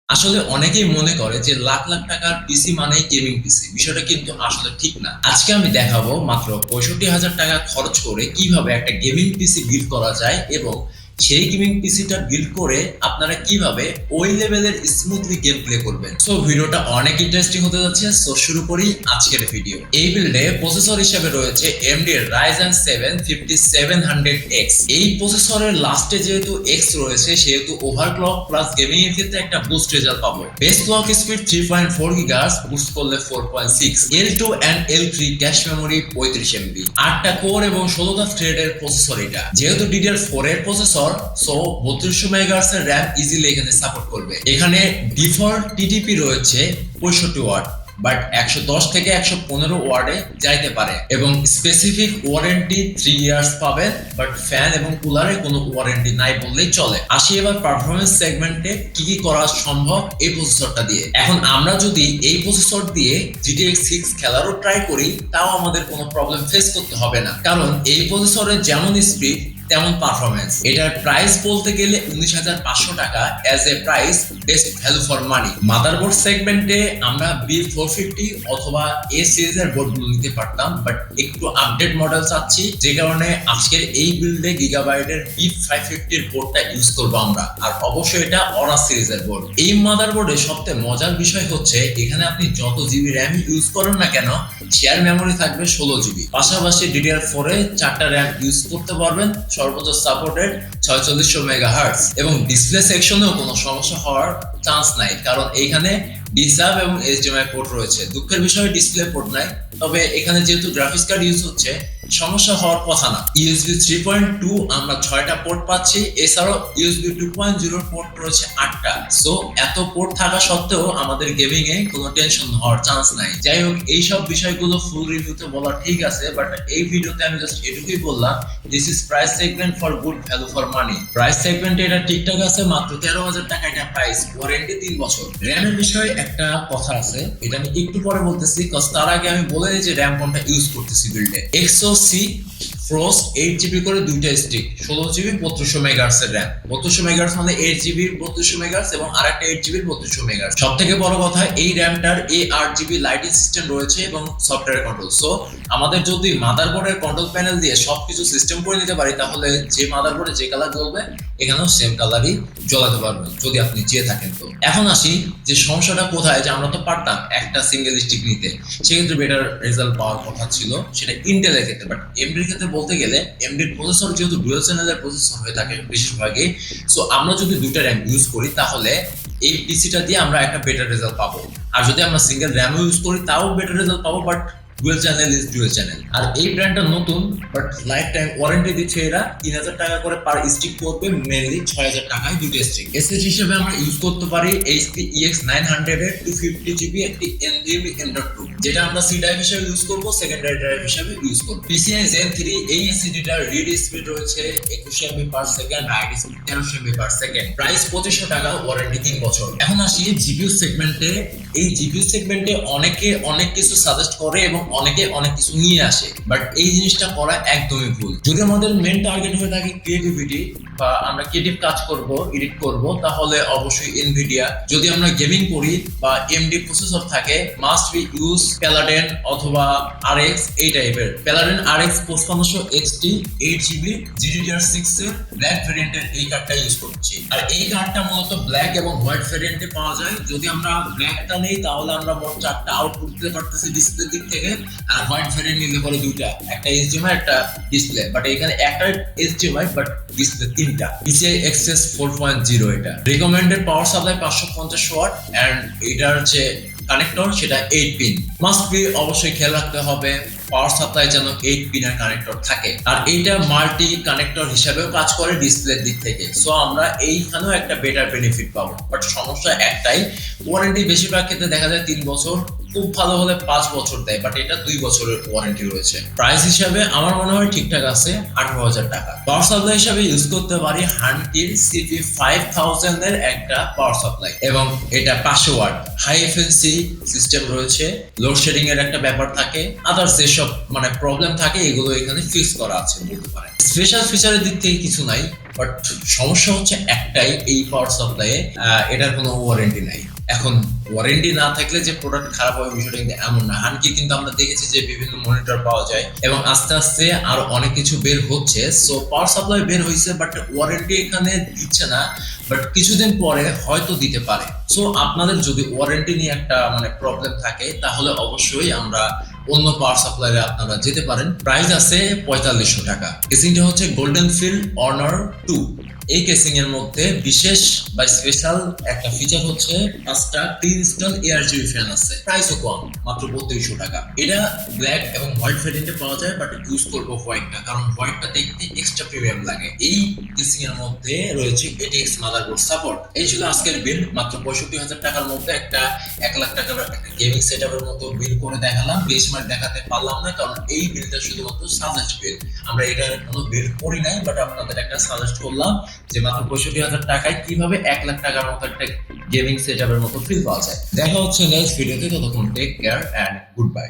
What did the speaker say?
আসলে অনেকেই মনে করে যে লাখ লাখ টাকার পিসি মানেই গেমিং পিসি। বিষয়টা কিন্তু আসলে ঠিক না। আজকে আমি দেখাবো মাত্র 65,000 টাকা খরচ করে কিভাবে একটা গেমিং পিসি বিল্ড করা যায় এবং সেই গেমিং পিসিটা বিল্ড করে আপনারা কিভাবে ওই লেভেলের স্মুথলি গেম প্লে করবেন। সো ভিডিওটা অনেক ইন্টারেস্টিং হতে যাচ্ছে। সো শুরু করি আজকের ভিডিও। এই বিল্ডে প্রসেসর হিসেবে রয়েছে AMD Ryzen 7 5700X। এই প্রসেসরের লাস্টে যেহেতু X রয়েছে সেহেতু ওভারক্লক প্লাস গেমিং এর ক্ষেত্রে একটা বুস্ট রেজাল্ট পাবো। Base clock speed 3.4 GHz, boost করলে 4.6, L2 and L3 cache memory 35 MB, 8টা কোর এবং 16টা থ্রেডের প্রসেসর। এটা যেহেতু DDR4 এর প্রসেসর, সো 3200 মেগাহার্টজ এর র‍্যাম ইজিলি এখানে সাপোর্ট করবে। এখানে ডিফল্ট টিডিপি রয়েছে 65 ওয়াট, বাট 110 থেকে 115 ওয়ার্ডে যাইতে পারে এবং স্পেসিফিক ওয়ারেন্টি 3 ইয়ার্স পাবেন, বাট ফ্যান এবং কুলারে কোনো ওয়ারেন্টি নাই বললেই চলে। আসি এবার পারফরমেন্স সেগমেন্টে কি কি করা সম্ভব এই প্রসেসরটা দিয়ে। এখন আমরা যদি এই প্রসেসর দিয়ে GTX 6 খেলারও ট্রাই করি তাও আমাদের কোনো প্রবলেম ফেস করতে হবে না, কারণ এই প্রসেসরের যেমন স্পিড তেমন পারফরমেন্স। এটার প্রাইস বলতে গেলে 19,500 টাকা as a price, best value for money. Motherboard সেগমেন্টে আমরা B450 অথবা A সিরিজের বোর্ডগুলো নিতে পারতাম, বাট একটু আপডেট মডেল চাচ্ছি, যে কারণে আজকের এই বিল্ডে গিগাবাইটের B550 এর বোর্ডটা ইউজ করবো আমরা। আর অবশ্যই এটা অরাস সিরিজের বোর্ড। এই মাদারবোর্ডে সবচেয়ে মজার বিষয় হচ্ছে এখানে আপনি যত জিবি র্যাম ইউজ করেন না কেন, শেয়ার মেমোরি থাকবে 16 জিবি। পাশাপাশি DDR4 এ 4টা র্যাম ইউজ করতে পারবেন, সর্বোচ্চ সাপোর্টেড 4600 মেগাহার্টজ, এবং ডিসপ্লে সেকশনেও কোনো সমস্যা হওয়ার চান্স নাই, কারণ এইখানে ডিসাব এবং HDMI পোর্ট রয়েছে। দুঃখের বিষয়ে ডিসপ্লে পোর্ট নাই, তবে এখানে যেহেতু গ্রাফিক্স কার্ড ইউজ হচ্ছে সমস্যা হওয়ার কথা না। USB 3.2 আমরা 6টা পোর্ট পাচ্ছি, এছাড়াও USB 2.0 পোর্ট রয়েছে 8টা। সো এত পোর্ট থাকা সত্ত্বেও আমাদের গেমিং এ কোনো টেনশন হওয়ার চান্স নাই। যাই হোক, এই সব বিষয়গুলো ফুল রিভিউতে বলা ঠিক আছে, বাট এই ভিডিওতে আমি জাস্ট এটুকুই বললাম, this is price segment for good value for money. Price সেগমেন্টে এটা ঠিকঠাক আছে, মাত্র 13,000 টাকা এটা প্রাইস, ওয়ারেন্টি 3 বছর। র্যামের বিষয়ে একটা কথা আছে, এটা আমি একটু পরে বলতেছি, কজ তার আগে আমি বলে দিই যে র্যাম কোনটা ইউজ করতেছি বিল্ডে। Xoc Frost 8GB করে দুইটা স্টিক, 16GB 3200 মেগাহার্টজ এর র‍্যাম। 3200 মেগাহার্টজ মানে 8GB 3200 মেগাহার্টজ এবং আরেকটা 8GB 3200 মেগাহার্টজ। সবথেকে বড় কথা, এই র‍্যামটার A8GB লাইটিং সিস্টেম রয়েছে এবং সফটওয়্যার কন্ট্রোল। সো আমাদের যদি মাদারবোর্ডের কন্ট্রোল প্যানেল দিয়ে সবকিছু সিস্টেম করে নিতে পারি, তাহলে যে মাদারবোর্ডে যে কালার জ্বলবে এখানেও সেম কালারই জ্বলাতে পারবেন, যদি আপনি চেয়ে থাকেন। তো এখন আসি যে সমস্যাটা কোথায়, যে আমরা তো পারতাম একটা সিঙ্গেল স্টিক নিতে, সেক্ষেত্রে বেটার রেজাল্ট পাওয়ার কথা ছিল, সেটা ইন্টেলের ক্ষেত্রে। বাট এমডির ক্ষেত্রে বলতে গেলে এমডির প্রসেসর যেহেতু ডুয়াল চ্যানেলের প্রসেসর হয়ে থাকে বেশিরভাগই, সো আমরা যদি দুইটা র্যাম ইউজ করি তাহলে এই পিসিটা দিয়ে আমরা একটা বেটার রেজাল্ট পাবো। আর যদি আমরা সিঙ্গেল র্যাম ইউজ করি তাও বেটার রেজাল্ট পাবো, but dual channel is dual channel. আর এই ব্র্যান্ডটা নতুন, বাট লাইফ টাইম ওয়ারেন্টি দিচ্ছে এরা। 3,000 টাকা করে পার স্টিক পড়বে, মেনলি 6,000 টাকায় দুটো স্টিক। এসএসডি হিসেবে আমরা ইউজ করতে পারি HP EX900 এর 250GB একটি NVMe M.2, যেটা আমরা সি ড্রাইভ হিসেবে ইউজ করব, সেকেন্ডারি ড্রাইভ হিসেবে ইউজ করব। PCI Gen 3 এই এসএসডিটার রিড স্পিড রয়েছে 21 MB per second, right speed 1300 MB per second. Price 2500 টাকা, ওয়ারেন্টি 3 বছর। এখন আসি জিপিইউ সেগমেন্টে। এই জিপিইউ সেগমেন্টে অনেকে অনেক কিছু সাজেস্ট করে এবং অনেকে অনেক কিছু নিয়ে আসে, বাট এই জিনিসটা করা একদমই ভুল। যদি আমাদের মেন টার্গেট হয়ে থাকে ক্রিয়েটিভিটি বা আমরা ক্রিয়েটিভ কাজ করব, এডিট করব, তাহলে অবশ্যই এনভিডিয়া। যদি আমরা গেমিং করি বা AMD প্রসেসর থাকে, মাস্ট বি ইউজ প্যালাডিন অথবা RX এই টাইপের। প্যালাডিন RX 5500XT 8GB GDDR6 এর ব্ল্যাক ভেরিয়েন্টের এই কার্ডটা ইউজ করছি। আর এই কার্ডটা মূলত ব্ল্যাক এবং হোয়াইট ভেরিয়েন্টে পাওয়া যায়। যদি আমরা ব্ল্যাকটা নেই তাহলে আমরা মোট 4টা আউটপুট দিতে পারতেছি ডিসপ্লে দিক থেকে, আর হোয়াইট ভেরিয়েন্ট নিলে পরে দুইটা, একটা HDMI একটা ডিসপ্লে। বাট এখানে একটা HDMI বাট ডিসপ্লে 3টা। PCI Express 4.0 এটা। Recommended power supply 550 watt, and এটার যে কানেক্টর সেটা 8 পিন। মাস্ট বি অবশ্যই খেয়াল রাখতে হবে পাওয়ার সাপ্লাই যেন 8 পিনের কানেক্টর থাকে। আর এইটা মাল্টি কানেক্টর হিসাবেও কাজ করে ডিসপ্লের দিক থেকে। সো আমরা এইখানেও একটা বেটার বেনিফিট পাবো। বাট সমস্যা একটাই, ওয়ারেন্টি বেশিরভাগ ক্ষেত্রে দেখা যায় 3 বছর, খুব ভালো হলে 5 বছর দেয়, বাট এটা 2 বছরের ওয়ারেন্টি রয়েছে। প্রাইস হিসাবে আমার মনে হয় ঠিকঠাক আছে, 18,000 টাকা। পাওয়ার সাপ্লাই হিসাবে ইউজ করতে পারি হানকির CP5000 এর একটা পাওয়ার সাপ্লাই, এবং এটা 500 ওয়াট হাই এফিসিয়েন্সি সিস্টেম রয়েছে। লোডশেডিং এর একটা ব্যাপার থাকে, আদার্স যেসব মানে প্রবলেম থাকে এগুলো এখানে ফিক্স করা আছে বলতে পারেন। স্পেশাল ফিচারের দিক থেকে কিছু নাই, বাট সমস্যা হচ্ছে একটাই, এই পাওয়ার সাপ্লাইয়ে এটার কোনো ওয়ারেন্টি নাই। এখন ওয়ারেন্টি না থাকলে যে প্রোডাক্ট খারাপ হবে বিষয়টা কিন্তু এমন না। হানকি কিন্তু আমরা দেখেছি যে বিভিন্ন মনিটর পাওয়া যায়, এবং আস্তে আস্তে আরো অনেক কিছু বের হচ্ছে। সো পাওয়ার সাপ্লাই বের হয়েছে, বাট ওয়ারেন্টি এখানে দিচ্ছে না, বাট কিছুদিন পরে হয়তো দিতে পারে। সো আপনাদের যদি ওয়ারেন্টি নিয়ে একটা মানে প্রবলেম থাকে তাহলে অবশ্যই আমরা অন্য পাওয়ার সাপ্লাইয়ে আপনারা যেতে পারেন। প্রাইস আছে 4500 টাকা। কেসিংটা হচ্ছে গোল্ডেন ফিল্ড অনার 2। এই কেসিং এর মধ্যে বিশেষ বা স্পেশাল একটা ফিচার হচ্ছে 5টা প্রি-ইনস্টল ARGB ফ্যান আছে। প্রাইসও কম, মাত্র 3200 টাকা। এটা ব্ল্যাক এবং হোয়াইট ভেরিয়েন্টে পাওয়া যায়, বাট ইউজ করবো হোয়াইটটা, কারণ হোয়াইটটা দেখতে এক্সট্রা প্রিমিয়াম লাগে। এই কেসিং এর মধ্যে রয়েছে ATX মাদারবোর্ড সাপোর্ট। এই ছিল আজকের বিল। মাত্র 65,000 টাকার মধ্যে একটা 1 লাখ টাকার একটা গেমিং সেটআপের মতো বিল করে দেখালাম। বেঞ্চমার্ক দেখাতে পারলাম না, কারণ এই বিলটা শুধুমাত্র সাজেস্ট বিল। আমরা এটার কোনো বিল করি নাই, বাট আপনাদের একটা সাজেস্ট করলাম যে মাত্র 65,000 টাকায় কিভাবে 1 লাখ টাকার মতো একটা গেমিং সেটআপের মতো ফিল পাওয়া যায়। দেখা হচ্ছে নেক্সট ভিডিওতে। ততক্ষণ take care and good bye.